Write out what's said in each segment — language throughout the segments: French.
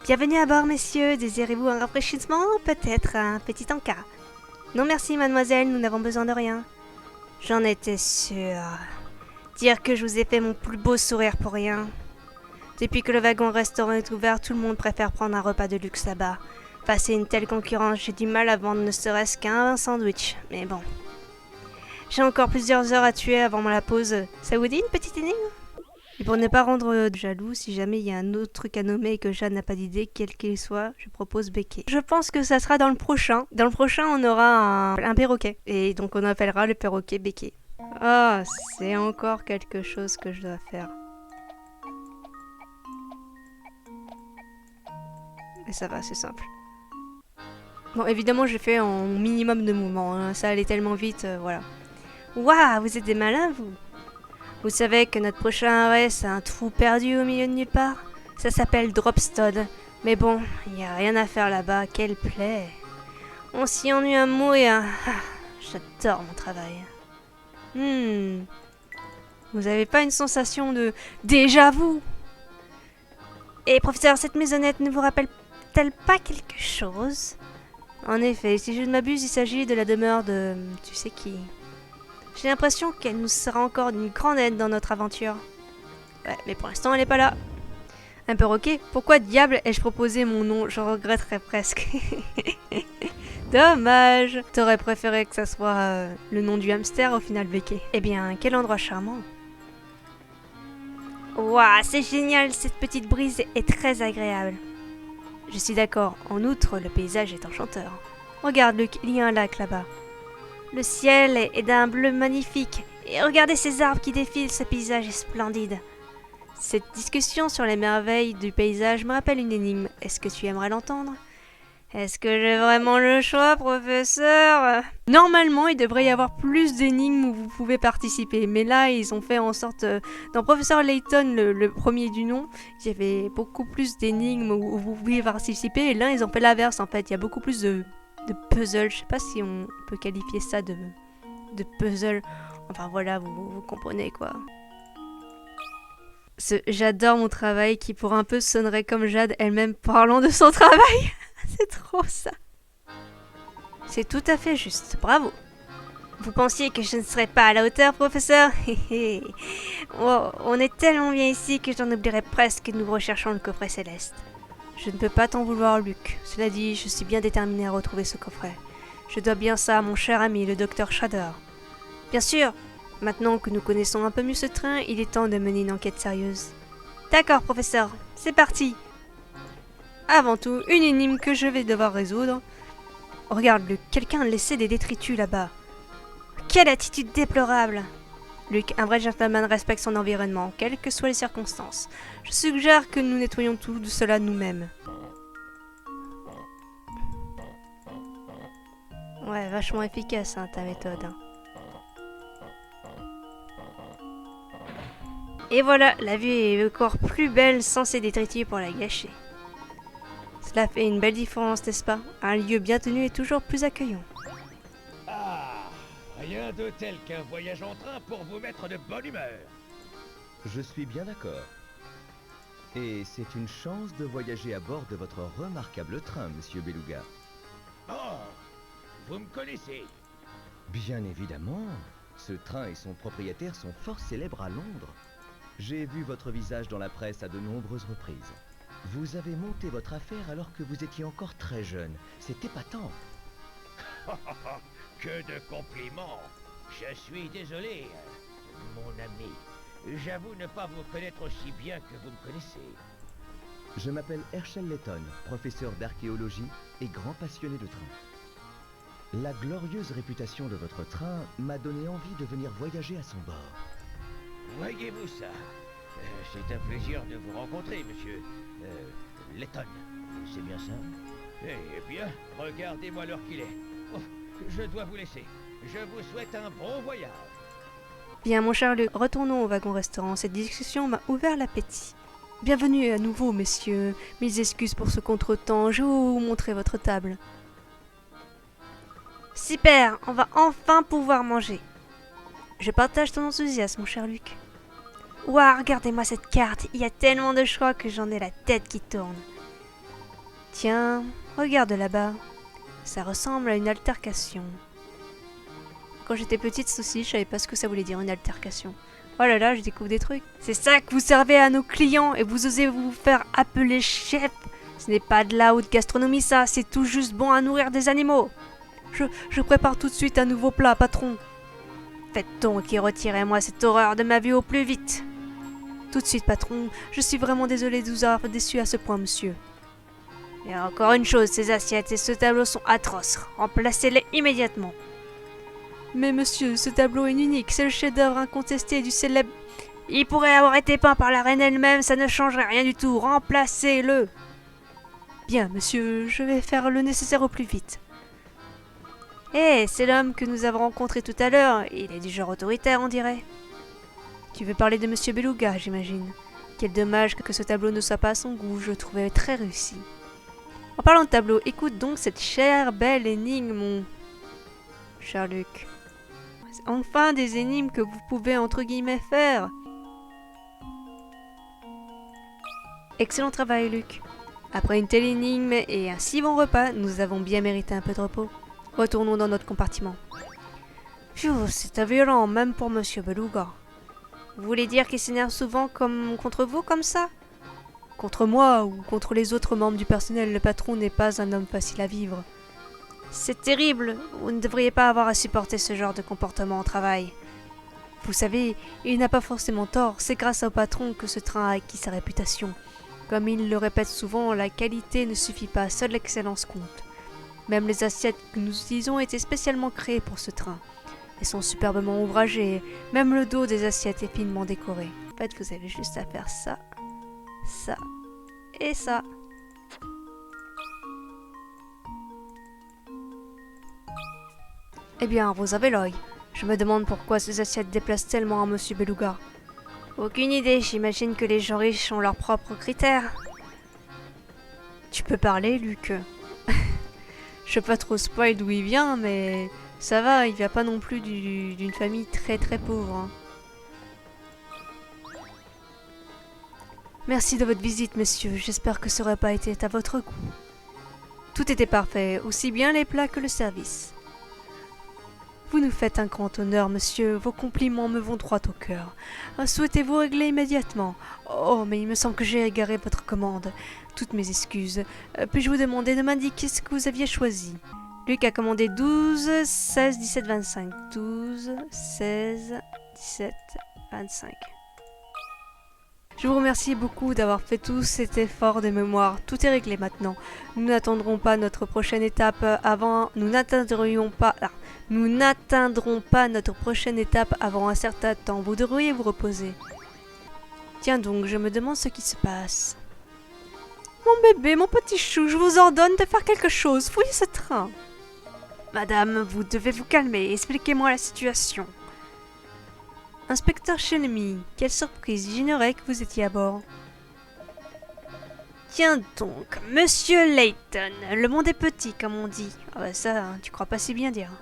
Bienvenue à bord, messieurs. Désirez-vous un rafraîchissement ou peut-être un petit encas? Non merci, mademoiselle, nous n'avons besoin de rien. J'en étais sûre. Dire que je vous ai fait mon plus beau sourire pour rien. Depuis que le wagon-restaurant est ouvert, tout le monde préfère prendre un repas de luxe là-bas. Face à une telle concurrence, j'ai du mal à vendre ne serait-ce qu'un sandwich. Mais bon. J'ai encore plusieurs heures à tuer avant la pause. Ça vous dit une petite énigme? Et pour ne pas rendre jaloux, si jamais il y a un autre truc à nommer et que Jeanne n'a pas d'idée, quel qu'il soit, je propose Becky. Je pense que ça sera dans le prochain. Dans le prochain, on aura un perroquet. Et donc on appellera le perroquet Becky. Ah, c'est encore quelque chose que je dois faire. Et ça va, c'est simple. Bon, évidemment, j'ai fait en minimum de mouvements. Hein. Ça allait tellement vite, voilà. Waouh, vous êtes des malins, vous! Vous savez que notre prochain arrêt, c'est un trou perdu au milieu de nulle part? Ça s'appelle Dropstone. Mais bon, il n'y a rien à faire là-bas, quelle plaie! On s'y ennuie à mourir. Ah, j'adore mon travail. Vous avez pas une sensation de déjà-vu? Et professeur, cette maisonnette ne vous rappelle-t-elle pas quelque chose? En effet, si je ne m'abuse, il s'agit de la demeure de... tu sais qui? J'ai l'impression qu'elle nous sera encore d'une grande aide dans notre aventure. Ouais, mais pour l'instant, elle n'est pas là. Un perroquet? Pourquoi diable ai-je proposé mon nom? Je regretterais presque. Dommage. T'aurais préféré que ça soit le nom du hamster au final, Becky. Eh bien, quel endroit charmant. Waouh, c'est génial, cette petite brise est très agréable. Je suis d'accord, en outre, le paysage est enchanteur. Regarde, Luc, il y a un lac là-bas. Le ciel est d'un bleu magnifique, et regardez ces arbres qui défilent, ce paysage est splendide. Cette discussion sur les merveilles du paysage me rappelle une énigme. Est-ce que tu aimerais l'entendre? Est-ce que j'ai vraiment le choix, professeur? Normalement, il devrait y avoir plus d'énigmes où vous pouvez participer, mais là, ils ont fait en sorte... dans Professeur Layton, le premier du nom, il y avait beaucoup plus d'énigmes où vous pouviez participer, et là, ils ont fait l'inverse, en fait. Il y a beaucoup plus de puzzle. Je sais pas si on peut qualifier ça de puzzle. Enfin, voilà, vous comprenez, quoi. J'adore mon travail qui, pour un peu, sonnerait comme Jade elle-même parlant de son travail. C'est trop ça. C'est tout à fait juste. Bravo. Vous pensiez que je ne serais pas à la hauteur, professeur? Oh, on est tellement bien ici que j'en oublierais presque que nous recherchons le coffret céleste. Je ne peux pas t'en vouloir, Luc. Cela dit, je suis bien déterminé à retrouver ce coffret. Je dois bien ça à mon cher ami, le docteur Shredder. Bien sûr. Maintenant que nous connaissons un peu mieux ce train, il est temps de mener une enquête sérieuse. D'accord, professeur. C'est parti. Avant tout, une énigme que je vais devoir résoudre. Regarde, Luc, quelqu'un a laissé des détritus là-bas. Quelle attitude déplorable! Luc, un vrai gentleman respecte son environnement, quelles que soient les circonstances. Je suggère que nous nettoyons tout de cela nous-mêmes. Ouais, vachement efficace, hein, ta méthode. Hein. Et voilà, la vue est encore plus belle sans ces détritus pour la gâcher. Cela fait une belle différence, n'est-ce pas? Un lieu bien tenu est toujours plus accueillant. Ah, rien de tel qu'un voyage en train pour vous mettre de bonne humeur. Je suis bien d'accord. Et c'est une chance de voyager à bord de votre remarquable train, monsieur Beluga. Oh, vous me connaissez. Bien évidemment, ce train et son propriétaire sont fort célèbres à Londres. J'ai vu votre visage dans la presse à de nombreuses reprises. Vous avez monté votre affaire alors que vous étiez encore très jeune. C'est épatant. Que de compliments. Je suis désolé, mon ami. J'avoue ne pas vous connaître aussi bien que vous me connaissez. Je m'appelle Herschel Layton, professeur d'archéologie et grand passionné de train. La glorieuse réputation de votre train m'a donné envie de venir voyager à son bord. Voyez-vous ça? C'est un plaisir de vous rencontrer, monsieur Layton. C'est bien ça? Eh bien, regardez-moi l'heure qu'il est. Oh, je dois vous laisser. Je vous souhaite un bon voyage. Bien, mon cher Luc, retournons au wagon-restaurant. Cette discussion m'a ouvert l'appétit. Bienvenue à nouveau, messieurs. Mes excuses pour ce contretemps. Je vais vous montrer votre table. Super, on va enfin pouvoir manger. Je partage ton enthousiasme, mon cher Luc. Ouah, regardez-moi cette carte. Il y a tellement de choix que j'en ai la tête qui tourne. Tiens, regarde là-bas. Ça ressemble à une altercation. Quand j'étais petite aussi, je savais pas ce que ça voulait dire une altercation. Oh là là, je découvre des trucs. C'est ça que vous servez à nos clients et vous osez vous faire appeler chef. Ce n'est pas de la haute gastronomie ça, c'est tout juste bon à nourrir des animaux. Je prépare tout de suite un nouveau plat, patron. Faites donc et retirez-moi cette horreur de ma vie au plus vite. Tout de suite, patron. Je suis vraiment désolé de vous avoir déçu à ce point, monsieur. Et encore une chose, ces assiettes et ce tableau sont atroces. Remplacez-les immédiatement. Mais monsieur, ce tableau est unique. C'est le chef-d'œuvre incontesté du célèbre... Il pourrait avoir été peint par la reine elle-même, ça ne changerait rien du tout. Remplacez-le. Bien, monsieur, je vais faire le nécessaire au plus vite. Eh, c'est l'homme que nous avons rencontré tout à l'heure. Il est du genre autoritaire, on dirait. Tu veux parler de monsieur Beluga, j'imagine. Quel dommage que ce tableau ne soit pas à son goût, je le trouvais très réussi. En parlant de tableau, écoute donc cette chère belle énigme, mon cher Luc. Enfin des énigmes que vous pouvez entre guillemets faire. Excellent travail, Luc. Après une telle énigme et un si bon repas, nous avons bien mérité un peu de repos. Retournons dans notre compartiment. Pfiou, c'était violent, même pour monsieur Beluga. Vous voulez dire qu'il s'énerve souvent contre vous, comme ça? Contre moi ou contre les autres membres du personnel, le patron n'est pas un homme facile à vivre. C'est terrible, vous ne devriez pas avoir à supporter ce genre de comportement au travail. Vous savez, il n'a pas forcément tort, c'est grâce au patron que ce train a acquis sa réputation. Comme il le répète souvent, la qualité ne suffit pas, seule l'excellence compte. Même les assiettes que nous utilisons étaient spécialement créées pour ce train. Elles sont superbement ouvragées, même le dos des assiettes est finement décoré. En fait, vous avez juste à faire ça, ça et ça. Eh bien, vous avez l'œil. Je me demande pourquoi ces assiettes déplacent tellement à monsieur Beluga. Aucune idée, j'imagine que les gens riches ont leurs propres critères. Tu peux parler, Luc. Je sais pas trop spoil d'où il vient, mais ça va, il vient pas non plus d'une famille très très pauvre. Hein. Merci de votre visite, messieurs. J'espère que ce repas était à votre goût. Tout était parfait, aussi bien les plats que le service. Vous nous faites un grand honneur, monsieur. Vos compliments me vont droit au cœur. Souhaitez-vous régler immédiatement? Oh, mais il me semble que j'ai égaré votre commande. Toutes mes excuses. Puis-je vous demander de m'indiquer ce que vous aviez choisi? Luc a commandé 12, 16, 17, 25. 12, 16, 17, 25. Je vous remercie beaucoup d'avoir fait tout cet effort de mémoire. Tout est réglé maintenant. Nous n'attendrons pas notre prochaine étape avant... Nous n'atteindrons pas notre prochaine étape avant un certain temps. Vous devriez vous reposer. Tiens donc, je me demande ce qui se passe. Mon bébé, mon petit chou, je vous ordonne de faire quelque chose. Fouillez ce train. Madame, vous devez vous calmer. Expliquez-moi la situation. Inspecteur Chenemy, quelle surprise, j'ignorais que vous étiez à bord. Tiens donc, Monsieur Layton, le monde est petit, comme on dit. Ah bah ça, hein, tu crois pas si bien dire.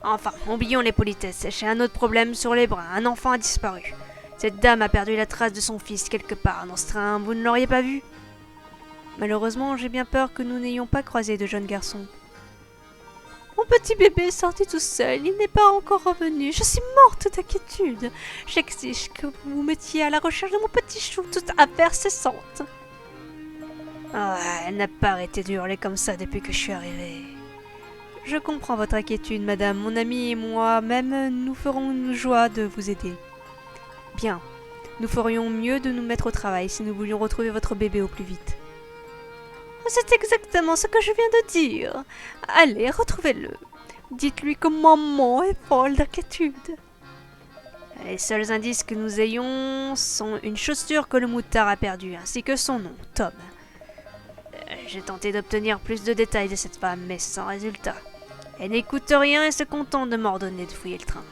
Enfin, oublions les politesses, j'ai un autre problème sur les bras, un enfant a disparu. Cette dame a perdu la trace de son fils quelque part dans ce train, vous ne l'auriez pas vu? Malheureusement, j'ai bien peur que nous n'ayons pas croisé de jeune garçon. Mon petit bébé est sorti tout seul, il n'est pas encore revenu. Je suis morte d'inquiétude. J'exige que vous vous mettiez à la recherche de mon petit chou, toute affaire cessante. Ah, elle n'a pas arrêté de hurler comme ça depuis que je suis arrivée. Je comprends votre inquiétude, madame. Mon ami et moi-même, nous ferons une joie de vous aider. Bien, nous ferions mieux de nous mettre au travail si nous voulions retrouver votre bébé au plus vite. C'est exactement ce que je viens de dire. Allez, retrouvez-le. Dites-lui que maman est folle d'inquiétude. Les seuls indices que nous ayons sont une chaussure que le moutard a perdue, ainsi que son nom, Tom. J'ai tenté d'obtenir plus de détails de cette femme, mais sans résultat. Elle n'écoute rien et se contente de m'ordonner de fouiller le train.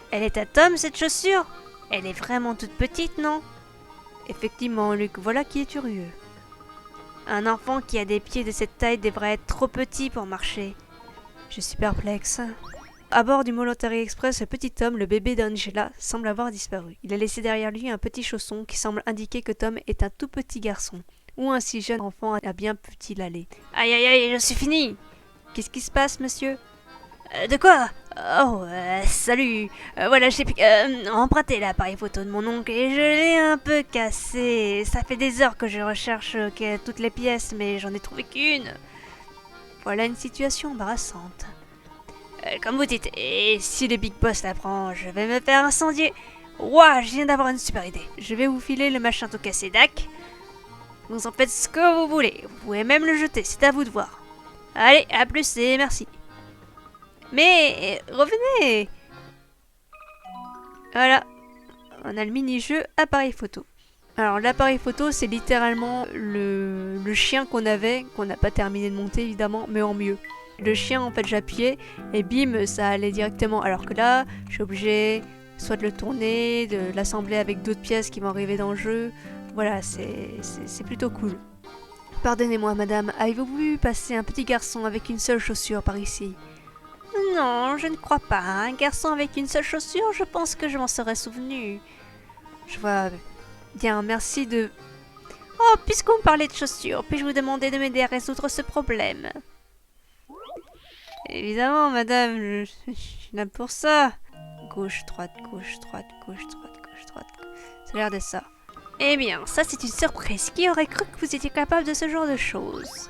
Elle est à Tom, cette chaussure? Elle est vraiment toute petite, non? Effectivement, Luc, voilà qui est curieux. Un enfant qui a des pieds de cette taille devrait être trop petit pour marcher. Je suis perplexe. À bord du Molotari Express, le petit Tom, le bébé d'Angela, semble avoir disparu. Il a laissé derrière lui un petit chausson qui semble indiquer que Tom est un tout petit garçon. Où un si jeune enfant a bien pu-t-il aller? Aïe aïe aïe, je suis fini! Qu'est-ce qui se passe, monsieur? De quoi? Oh, salut. Voilà, j'ai emprunté l'appareil photo de mon oncle et je l'ai un peu cassé. Ça fait des heures que je recherche toutes les pièces, mais j'en ai trouvé qu'une. Voilà une situation embarrassante. Comme vous dites, et si le Big Boss l'apprend, je vais me faire incendier. Ouah, je viens d'avoir une super idée. Je vais vous filer le machin tout cassé, dac. Vous en faites ce que vous voulez. Vous pouvez même le jeter, c'est à vous de voir. Allez, à plus et merci. Mais revenez. Voilà, on a le mini-jeu appareil photo. Alors l'appareil photo, c'est littéralement le chien qu'on avait, qu'on n'a pas terminé de monter évidemment, mais en mieux. Le chien, en fait, j'appuyais et bim, ça allait directement. Alors que là, je suis obligée soit de le tourner, de l'assembler avec d'autres pièces qui vont arriver dans le jeu. Voilà, c'est plutôt cool. Pardonnez-moi, madame, avez-vous vu passer un petit garçon avec une seule chaussure par ici? Non, je ne crois pas. Un garçon avec une seule chaussure, je pense que je m'en serais souvenu. Je vois. Bien, merci de... Oh, puisqu'on me parlait de chaussures, puis-je vous demander de m'aider à résoudre ce problème? Évidemment, madame, je suis là pour ça. Gauche, droite, gauche, droite, gauche, droite, gauche, droite. Ça a l'air de ça. Eh bien, ça c'est une surprise. Qui aurait cru que vous étiez capable de ce genre de choses?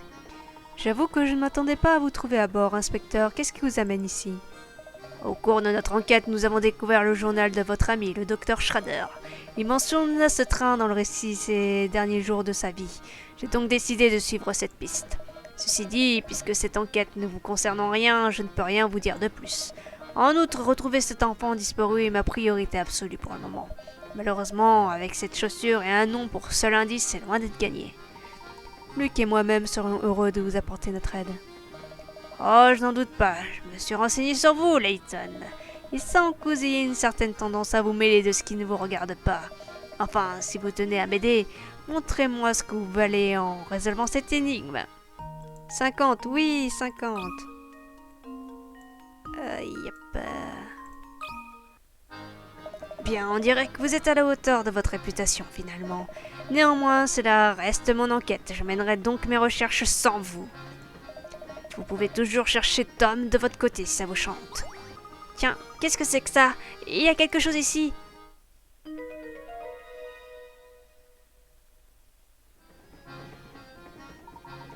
J'avoue que je ne m'attendais pas à vous trouver à bord, inspecteur. Qu'est-ce qui vous amène ici? Au cours de notre enquête, nous avons découvert le journal de votre ami, le docteur Schrader. Il mentionne ce train dans le récit ces derniers jours de sa vie. J'ai donc décidé de suivre cette piste. Ceci dit, puisque cette enquête ne vous concerne en rien, je ne peux rien vous dire de plus. En outre, retrouver cet enfant disparu est ma priorité absolue pour le moment. Malheureusement, avec cette chaussure et un nom pour seul indice, c'est loin d'être gagné. Luc et moi-même serons heureux de vous apporter notre aide. Oh, je n'en doute pas. Je me suis renseigné sur vous, Layton. Il semble que vous ayez une certaine tendance à vous mêler de ce qui ne vous regarde pas. Enfin, si vous tenez à m'aider, montrez-moi ce que vous valez en résolvant cette énigme. 50, oui, 50. Yep. Bien, on dirait que vous êtes à la hauteur de votre réputation, finalement. Néanmoins, cela reste mon enquête. Je mènerai donc mes recherches sans vous. Vous pouvez toujours chercher Tom de votre côté si ça vous chante. Tiens, qu'est-ce que c'est que ça? Il y a quelque chose ici.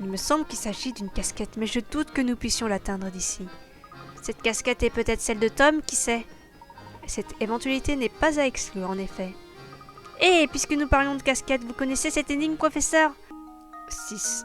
Il me semble qu'il s'agit d'une casquette, mais je doute que nous puissions l'atteindre d'ici. Cette casquette est peut-être celle de Tom, qui sait? Cette éventualité n'est pas à exclure, en effet. Et puisque nous parlions de casquette, vous connaissez cette énigme, professeur? 6.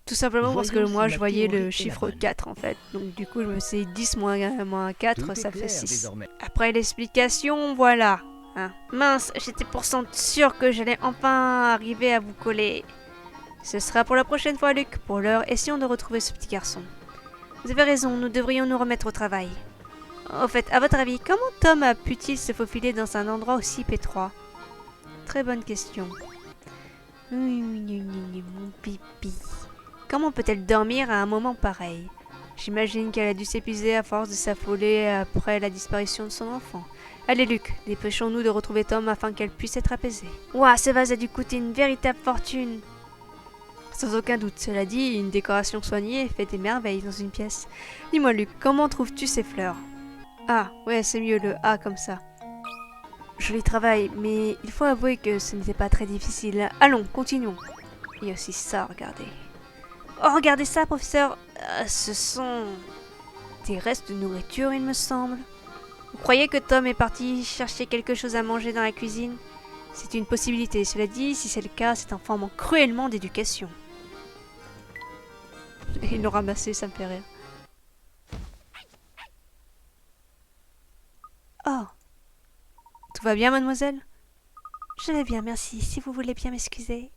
Tout simplement parce que moi, je voyais le chiffre 4, en fait. Donc du coup, je me suis dit 10 moins 4, ça fait 6. Désormais. Après l'explication, voilà. Hein. Mince, j'étais pourtant sûre que j'allais enfin arriver à vous coller. Ce sera pour la prochaine fois, Luc. Pour l'heure, essayons de retrouver ce petit garçon. Vous avez raison, nous devrions nous remettre au travail. Au fait, à votre avis, comment Tom a pu-t-il se faufiler dans un endroit aussi étroit? Très bonne question. Mon pipi. Comment peut-elle dormir à un moment pareil? J'imagine qu'elle a dû s'épuiser à force de s'affoler après la disparition de son enfant. Allez Luc, dépêchons-nous de retrouver Tom afin qu'elle puisse être apaisée. Ouah, ce vase a dû coûter une véritable fortune. Sans aucun doute, cela dit, une décoration soignée fait des merveilles dans une pièce. Dis-moi Luc, comment trouves-tu ces fleurs? Ah, ouais, c'est mieux le A comme ça. Joli travail, mais il faut avouer que ce n'était pas très difficile. Allons, continuons. Il y a aussi ça, regardez. Oh, regardez ça, professeur. Ce sont des restes de nourriture, il me semble. Vous croyez que Tom est parti chercher quelque chose à manger dans la cuisine? C'est une possibilité. Cela dit, si c'est le cas, cet enfant manque cruellement d'éducation. Ils l'ont ramassé, ça me fait rire. Oh. Tout va bien, mademoiselle? Je vais bien, merci. Si vous voulez bien m'excuser.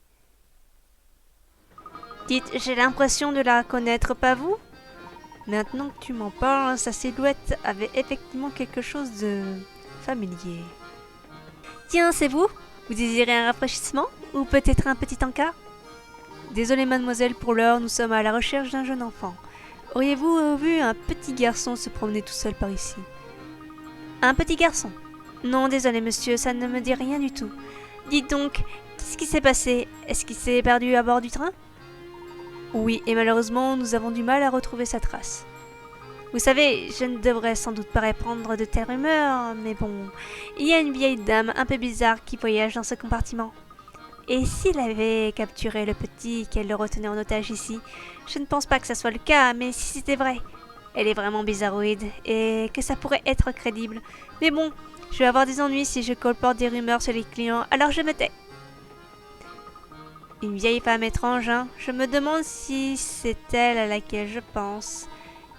Dites, j'ai l'impression de la connaître, pas vous? Maintenant que tu m'en parles, sa silhouette avait effectivement quelque chose de familier. Tiens, c'est vous? Vous désirez un rafraîchissement? Ou peut-être un petit encas? Désolé mademoiselle, pour l'heure, nous sommes à la recherche d'un jeune enfant. Auriez-vous vu un petit garçon se promener tout seul par ici? Un petit garçon? Non, désolé monsieur, ça ne me dit rien du tout. Dites donc, qu'est-ce qui s'est passé? Est-ce qu'il s'est perdu à bord du train? Oui, et malheureusement, nous avons du mal à retrouver sa trace. Vous savez, je ne devrais sans doute pas répandre de telles rumeurs, mais bon, il y a une vieille dame un peu bizarre qui voyage dans ce compartiment. Et s'il avait capturé le petit qu'elle le retenait en otage ici, je ne pense pas que ça soit le cas, mais si c'était vrai, elle est vraiment bizarroïde et que ça pourrait être crédible. Mais bon, je vais avoir des ennuis si je colporte des rumeurs sur les clients, alors je me tais. Une vieille femme étrange, hein? Je me demande si c'est elle à laquelle je pense.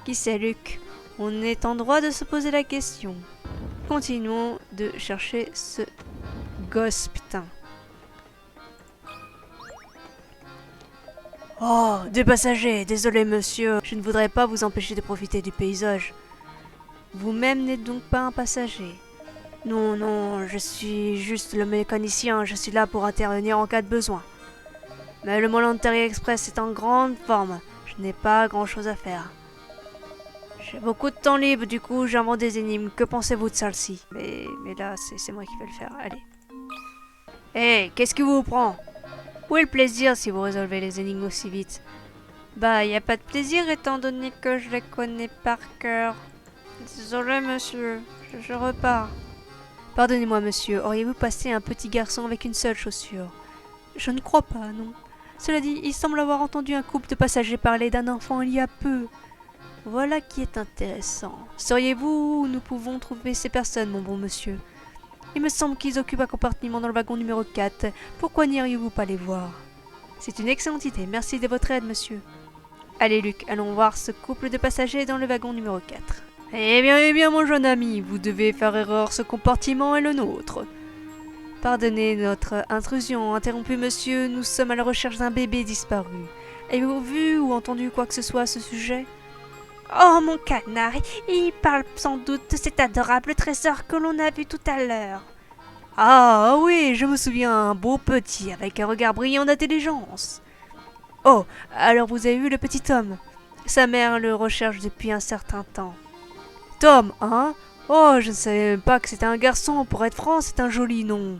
Qui sait, Luc? On est en droit de se poser la question. Continuons de chercher ce gosse, putain. Oh, des passagers, désolé monsieur, je ne voudrais pas vous empêcher de profiter du paysage. Vous-même n'êtes donc pas un passager? Non, non, je suis juste le mécanicien, je suis là pour intervenir en cas de besoin. Mais le Mollantari Express est en grande forme, je n'ai pas grand-chose à faire. J'ai beaucoup de temps libre, du coup j'invente des énigmes, que pensez-vous de celle-ci? Mais là, c'est moi qui vais le faire, allez. Hé, qu'est-ce qui vous prend? Où est le plaisir si vous résolvez les énigmes aussi vite? Bah, y a pas de plaisir étant donné que je les connais par cœur. Désolé monsieur, je repars. Pardonnez-moi monsieur, auriez-vous passé un petit garçon avec une seule chaussure? Je ne crois pas, non. Cela dit, il semble avoir entendu un couple de passagers parler d'un enfant il y a peu. Voilà qui est intéressant. Sauriez-vous où nous pouvons trouver ces personnes, mon bon monsieur? Il me semble qu'ils occupent un compartiment dans le wagon numéro 4. Pourquoi n'iriez-vous pas les voir? C'est une excellente idée. Merci de votre aide, monsieur. Allez, Luc, allons voir ce couple de passagers dans le wagon numéro 4. Eh bien, mon jeune ami, vous devez faire erreur. Ce compartiment est le nôtre. Pardonnez notre intrusion, interrompu, monsieur. Nous sommes à la recherche d'un bébé disparu. Avez-vous vu ou entendu quoi que ce soit à ce sujet? Oh, mon canard, il parle sans doute de cet adorable trésor que l'on a vu tout à l'heure. Ah oui, je me souviens, un beau petit avec un regard brillant d'intelligence. Oh, alors vous avez vu le petit Tom? Sa mère le recherche depuis un certain temps. Tom, hein? Oh, je ne savais même pas que c'était un garçon. Pour être franc, c'est un joli nom.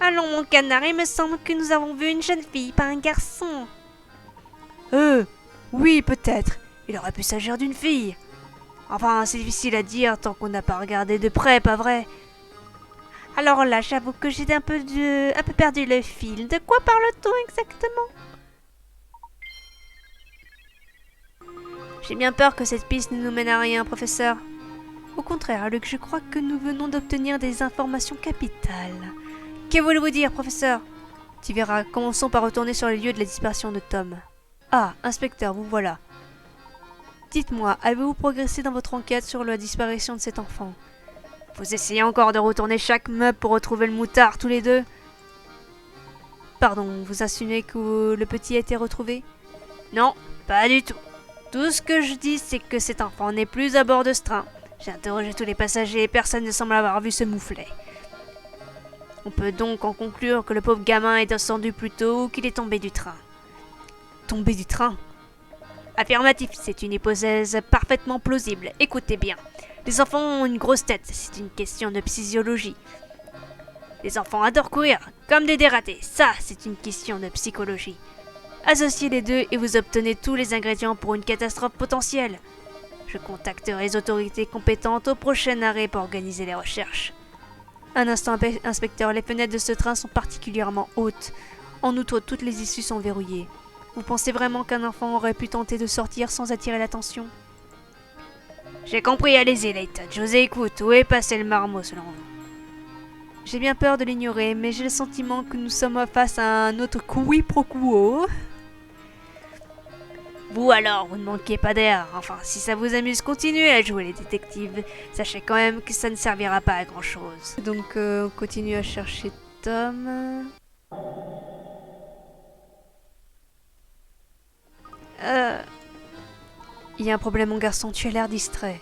Allons, mon canard, il me semble que nous avons vu une jeune fille, pas un garçon. Oui, peut-être. Il aurait pu s'agir d'une fille. Enfin, c'est difficile à dire tant qu'on n'a pas regardé de près, pas vrai? Alors là, j'avoue que j'ai un peu perdu le fil. De quoi parle-t-on exactement? J'ai bien peur que cette piste ne nous mène à rien, professeur. Au contraire, Luc, je crois que nous venons d'obtenir des informations capitales. Que voulez-vous dire, professeur? Tu verras, commençons par retourner sur les lieux de la disparition de Tom. Ah, inspecteur, vous voilà. Dites-moi, avez-vous progressé dans votre enquête sur la disparition de cet enfant? Vous essayez encore de retourner chaque meuble pour retrouver le moutard, tous les deux? Pardon, vous insinuez que le petit a été retrouvé? Non, pas du tout. Tout ce que je dis, c'est que cet enfant n'est plus à bord de ce train. J'ai interrogé tous les passagers et personne ne semble avoir vu ce mouflet. On peut donc en conclure que le pauvre gamin est descendu plus tôt ou qu'il est tombé du train. Tombé du train? Affirmatif, c'est une hypothèse parfaitement plausible. Écoutez bien. Les enfants ont une grosse tête, c'est une question de physiologie. Les enfants adorent courir, comme des dératés. Ça, c'est une question de psychologie. Associez les deux et vous obtenez tous les ingrédients pour une catastrophe potentielle. Je contacterai les autorités compétentes au prochain arrêt pour organiser les recherches. Un instant, inspecteur, les fenêtres de ce train sont particulièrement hautes. En outre, toutes les issues sont verrouillées. Vous pensez vraiment qu'un enfant aurait pu tenter de sortir sans attirer l'attention? J'ai compris, allez-y, Layton, je vous écoute. Où est passé le marmot, selon vous? J'ai bien peur de l'ignorer, mais j'ai le sentiment que nous sommes face à un autre quiproquo. Vous alors, vous ne manquez pas d'air. Enfin, si ça vous amuse, continuez à jouer les détectives. Sachez quand même que ça ne servira pas à grand-chose. Donc, on continue à chercher Tom. Il y a un problème, mon garçon, tu as l'air distrait.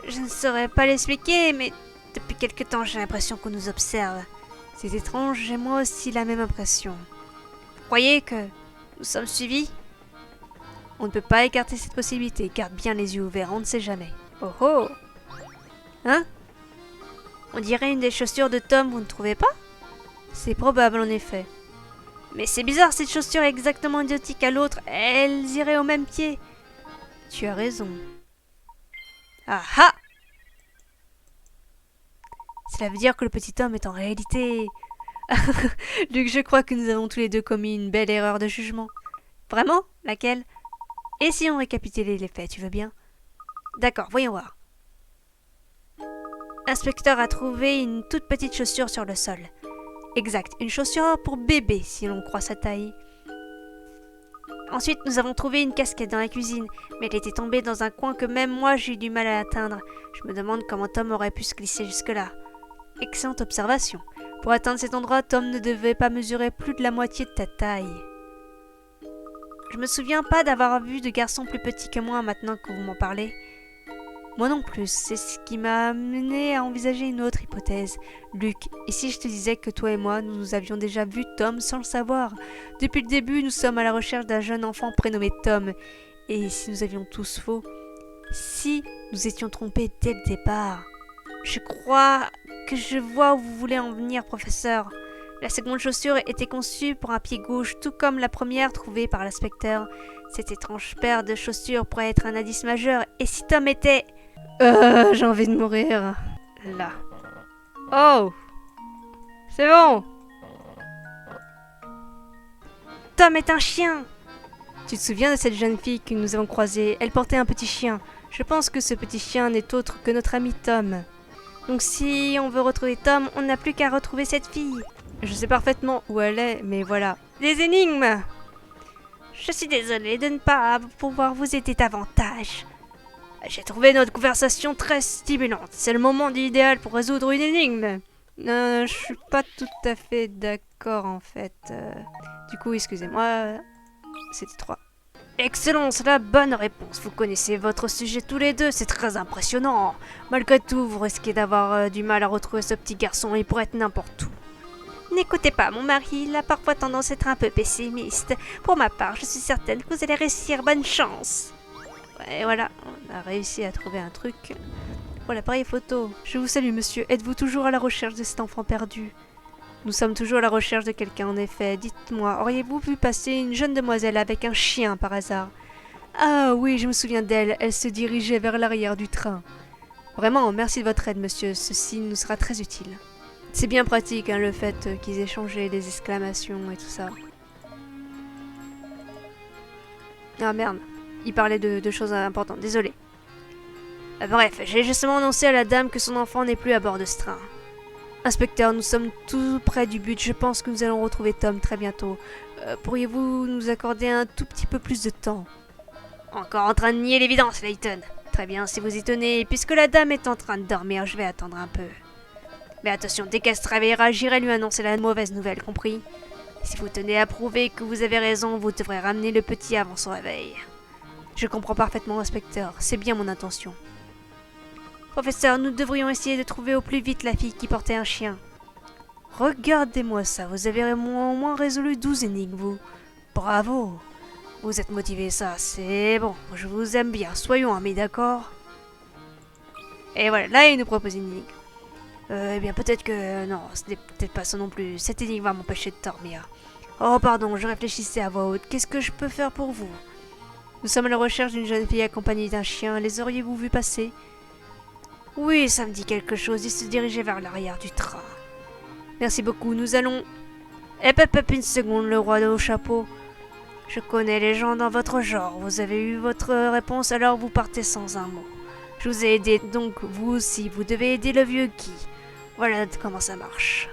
Je ne saurais pas l'expliquer, mais depuis quelque temps, j'ai l'impression qu'on nous observe. C'est étrange, j'ai moi aussi la même impression. Vous croyez que Nous sommes suivis? On ne peut pas écarter cette possibilité. Garde bien les yeux ouverts, on ne sait jamais. Oh oh! Hein? On dirait une des chaussures de Tom, vous ne trouvez pas? C'est probable en effet. Mais c'est bizarre, cette chaussure est exactement identique à l'autre. Elles iraient au même pied. Tu as raison. Ah ah! Cela veut dire que le petit Tom est en réalité... Luc, je crois que nous avons tous les deux commis une belle erreur de jugement. Vraiment? Laquelle? Et si on récapitulait les faits, tu veux bien? D'accord, voyons voir. L'inspecteur a trouvé une toute petite chaussure sur le sol. Exact, une chaussure pour bébé, si l'on croit sa taille. Ensuite, nous avons trouvé une casquette dans la cuisine, mais elle était tombée dans un coin que même moi j'ai eu du mal à atteindre. Je me demande comment Tom aurait pu se glisser jusque-là. Excellente observation. Pour atteindre cet endroit, Tom ne devait pas mesurer plus de la moitié de ta taille. Je me souviens pas d'avoir vu de garçon plus petit que moi maintenant que vous m'en parlez. Moi non plus, c'est ce qui m'a amené à envisager une autre hypothèse. Luc, et si je te disais que toi et moi, nous avions déjà vu Tom sans le savoir? Depuis le début, nous sommes à la recherche d'un jeune enfant prénommé Tom. Et si nous avions tous faux? Si nous étions trompés dès le départ? Je crois que je vois où vous voulez en venir, professeur. La seconde chaussure était conçue pour un pied gauche, tout comme la première trouvée par l'inspecteur. Cette étrange paire de chaussures pourrait être un indice majeur. Et si Tom était... j'ai envie de mourir. Là. Oh! C'est bon! Tom est un chien! Tu te souviens de cette jeune fille que nous avons croisée? Elle portait un petit chien. Je pense que ce petit chien n'est autre que notre ami Tom. Donc si on veut retrouver Tom, on n'a plus qu'à retrouver cette fille. Je sais parfaitement où elle est, mais voilà. Des énigmes! Je suis désolée de ne pas pouvoir vous aider davantage. J'ai trouvé notre conversation très stimulante. C'est le moment idéal pour résoudre une énigme. Je suis pas tout à fait d'accord en fait. Du coup, excusez-moi. C'était 3. Excellent, c'est la bonne réponse. Vous connaissez votre sujet tous les deux, c'est très impressionnant. Malgré tout, vous risquez d'avoir du mal à retrouver ce petit garçon, il pourrait être n'importe où. N'écoutez pas mon mari, il a parfois tendance à être un peu pessimiste. Pour ma part, je suis certaine que vous allez réussir, bonne chance. Et voilà, on a réussi à trouver un truc. Pour l'appareil photo. Je vous salue monsieur, êtes-vous toujours à la recherche de cet enfant perdu? Nous sommes toujours à la recherche de quelqu'un en effet. Dites-moi, auriez-vous vu passer une jeune demoiselle avec un chien par hasard? Ah oui, je me souviens d'elle, elle se dirigeait vers l'arrière du train. Vraiment, merci de votre aide monsieur, ceci nous sera très utile. C'est bien pratique hein, le fait qu'ils aient changé les exclamations et tout ça. Ah merde, il parlait de choses importantes, désolé. Bref, j'ai justement annoncé à la dame que son enfant n'est plus à bord de ce train. Inspecteur, nous sommes tout près du but. Je pense que nous allons retrouver Tom très bientôt. Pourriez-vous nous accorder un tout petit peu plus de temps? Encore en train de nier l'évidence, Layton. Très bien, si vous y tenez. Puisque la dame est en train de dormir, je vais attendre un peu. Mais attention, dès qu'elle se réveillera, j'irai lui annoncer la mauvaise nouvelle, compris? Si vous tenez à prouver que vous avez raison, vous devrez ramener le petit avant son réveil. Je comprends parfaitement, inspecteur. C'est bien mon intention. Professeur, nous devrions essayer de trouver au plus vite la fille qui portait un chien. Regardez-moi ça, vous avez au moins résolu 12 énigmes, vous. Bravo. Vous êtes motivé, ça, c'est bon. Je vous aime bien, soyons amis, d'accord? Et voilà, là il nous propose une énigme. Eh bien peut-être que... non, ce n'est peut-être pas ça non plus. Cette énigme va m'empêcher de dormir. Oh pardon, je réfléchissais à voix haute. Qu'est-ce que je peux faire pour vous? Nous sommes à la recherche d'une jeune fille accompagnée d'un chien. Les auriez-vous vu passer? Oui, ça me dit quelque chose. Il se dirigeait vers l'arrière du train. Merci beaucoup. Nous allons... Hop, une seconde, le roi au chapeau. Je connais les gens dans votre genre. Vous avez eu votre réponse, alors vous partez sans un mot. Je vous ai aidé, donc vous aussi. Vous devez aider le vieux Guy. Voilà comment ça marche.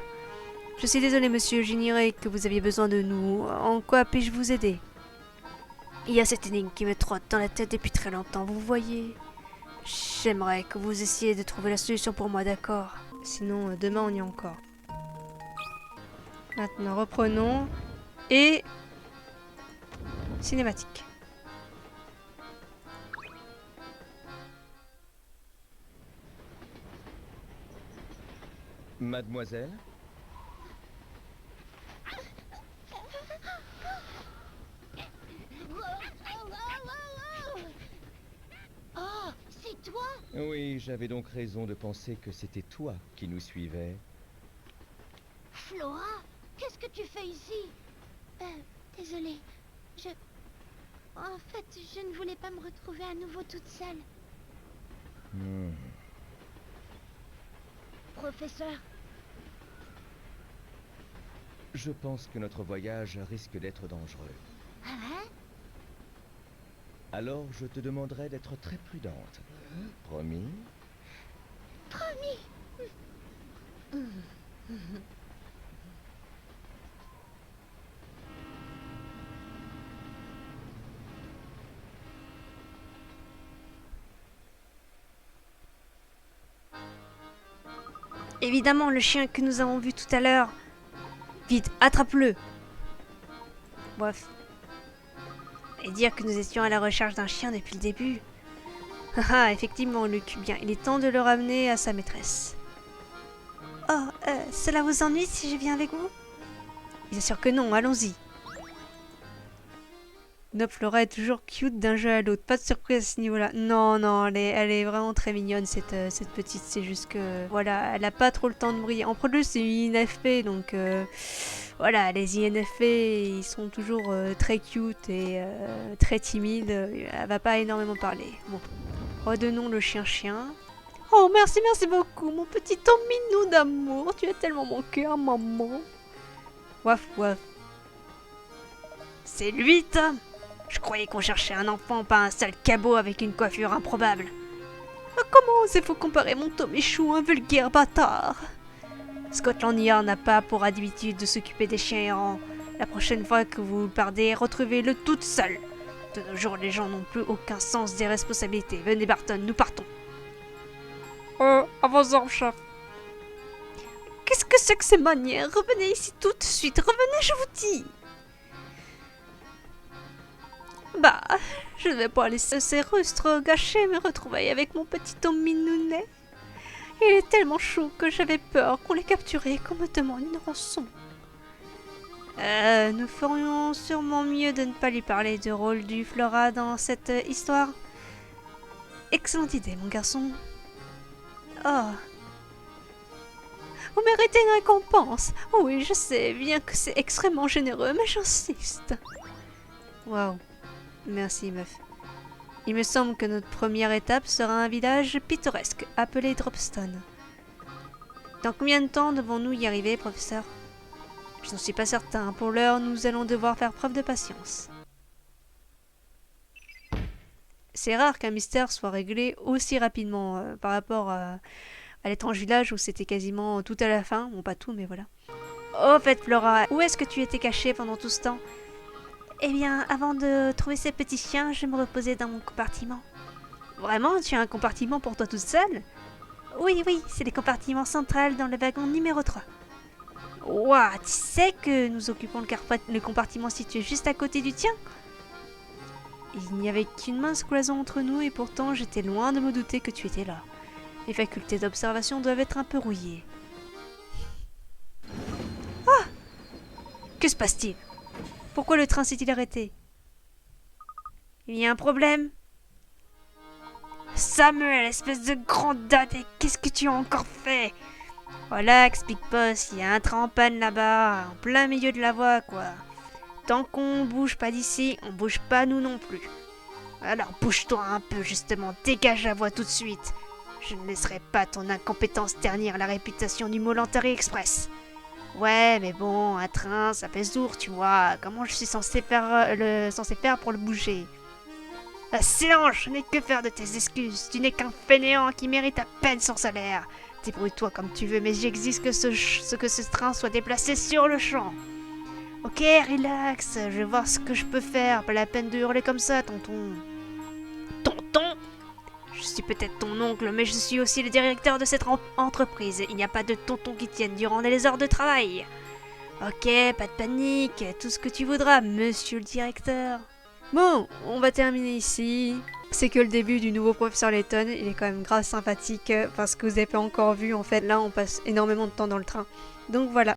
Je suis désolé, monsieur. J'ignorais que vous aviez besoin de nous. En quoi puis-je vous aider? Il y a cette énigme qui me trotte dans la tête depuis très longtemps, vous voyez. J'aimerais que vous essayiez de trouver la solution pour moi, d'accord? Sinon, demain on y est encore. Maintenant, reprenons. Et... cinématique. Oui, j'avais donc raison de penser que c'était toi qui nous suivais. Flora, qu'est-ce que tu fais ici? Désolée. En fait, je ne voulais pas me retrouver à nouveau toute seule. Hmm. Professeur, Je pense que notre voyage risque d'être dangereux. ah ouais? Alors je te demanderai d'être très prudente. Promis? Promis. Évidemment, le chien que nous avons vu tout à l'heure. Vite, attrape-le. Bref. Et dire que nous étions à la recherche d'un chien depuis le début. Haha, effectivement, Luc, bien, il est temps de le ramener à sa maîtresse. Oh, cela vous ennuie si je viens avec vous? Bien sûr que non, allons-y. Notre Flora est toujours cute d'un jeu à l'autre, pas de surprise à ce niveau-là. Non, non, elle est vraiment très mignonne cette petite, c'est juste que... Voilà, elle a pas trop le temps de briller. En plus, c'est une INFP, donc... voilà, les INFP, ils sont toujours très cute et très timides. Elle va pas énormément parler. Bon, redonnons le chien-chien. Oh, merci, merci beaucoup, mon petit minou d'amour. Tu as tellement mon cœur, maman. Waf, waf. C'est lui, Tom. Je croyais qu'on cherchait un enfant, pas un sale cabot avec une coiffure improbable. Comment osez-vous comparer mon Tomichou à un vulgaire bâtard? Scotland Yard n'a pas pour habitude de s'occuper des chiens errants. La prochaine fois que vous partez, retrouvez-le toute seule. De nos jours, les gens n'ont plus aucun sens des responsabilités. Venez, Barton, nous partons. Avançons, chef. Qu'est-ce que c'est que ces manières? Revenez ici tout de suite, revenez, je vous dis. Bah, je ne vais pas laisser ces rustres gâcher mes retrouvailles avec mon petit Tom Minounet. Il est tellement chou que j'avais peur qu'on l'ait capturé et qu'on me demande une rançon. Nous ferions sûrement mieux de ne pas lui parler du rôle du Flora dans cette histoire. Excellente idée, mon garçon. Oh. Vous méritez une récompense. Oui, je sais, bien que c'est extrêmement généreux, mais j'insiste. Waouh. Merci, meuf. Il me semble que notre première étape sera un village pittoresque, appelé Dropstone. Dans combien de temps devons-nous y arriver, professeur? Je n'en suis pas certain. Pour l'heure, nous allons devoir faire preuve de patience. C'est rare qu'un mystère soit réglé aussi rapidement par rapport à l'étrange village où c'était quasiment tout à la fin. Bon, pas tout, mais voilà. Au fait, Flora, où est-ce que tu étais cachée pendant tout ce temps? Eh bien, avant de trouver ces petits chiens, je me reposais dans mon compartiment. Vraiment? Tu as un compartiment pour toi toute seule? Oui, oui, c'est le compartiment central dans le wagon numéro 3. Ouah, tu sais que nous occupons le compartiment situé juste à côté du tien? Il n'y avait qu'une mince cloison entre nous et pourtant j'étais loin de me douter que tu étais là. Les facultés d'observation doivent être un peu rouillées. Ah! Que se passe-t-il? Pourquoi le train s'est-il arrêté? Il y a un problème? Samuel, espèce de grande date, et qu'est-ce que tu as encore fait? Relax, Big Boss, il y a un train en panne là-bas, en plein milieu de la voie, quoi. Tant qu'on bouge pas d'ici, on bouge pas nous non plus. Alors bouge-toi un peu, justement, dégage la voie tout de suite. Je ne laisserai pas ton incompétence ternir la réputation du Molantari Express. Ouais, mais bon, un train, ça pèse lourd, tu vois. Comment je suis censé faire pour le bouger? Silence, je n'ai que faire de tes excuses. Tu n'es qu'un fainéant qui mérite à peine son salaire. Débrouille-toi comme tu veux, mais j'exige que ce train soit déplacé sur le champ. Ok, relax, je vais voir ce que je peux faire. Pas la peine de hurler comme ça, tonton. Tonton? Je suis peut-être ton oncle, mais je suis aussi le directeur de cette entreprise. Il n'y a pas de tonton qui tienne durant les heures de travail. Ok, pas de panique, tout ce que tu voudras, monsieur le directeur. Bon, on va terminer ici. C'est que le début du nouveau professeur Layton, il est quand même grave sympathique, parce que vous n'avez pas encore vu, en fait, là on passe énormément de temps dans le train. Donc voilà.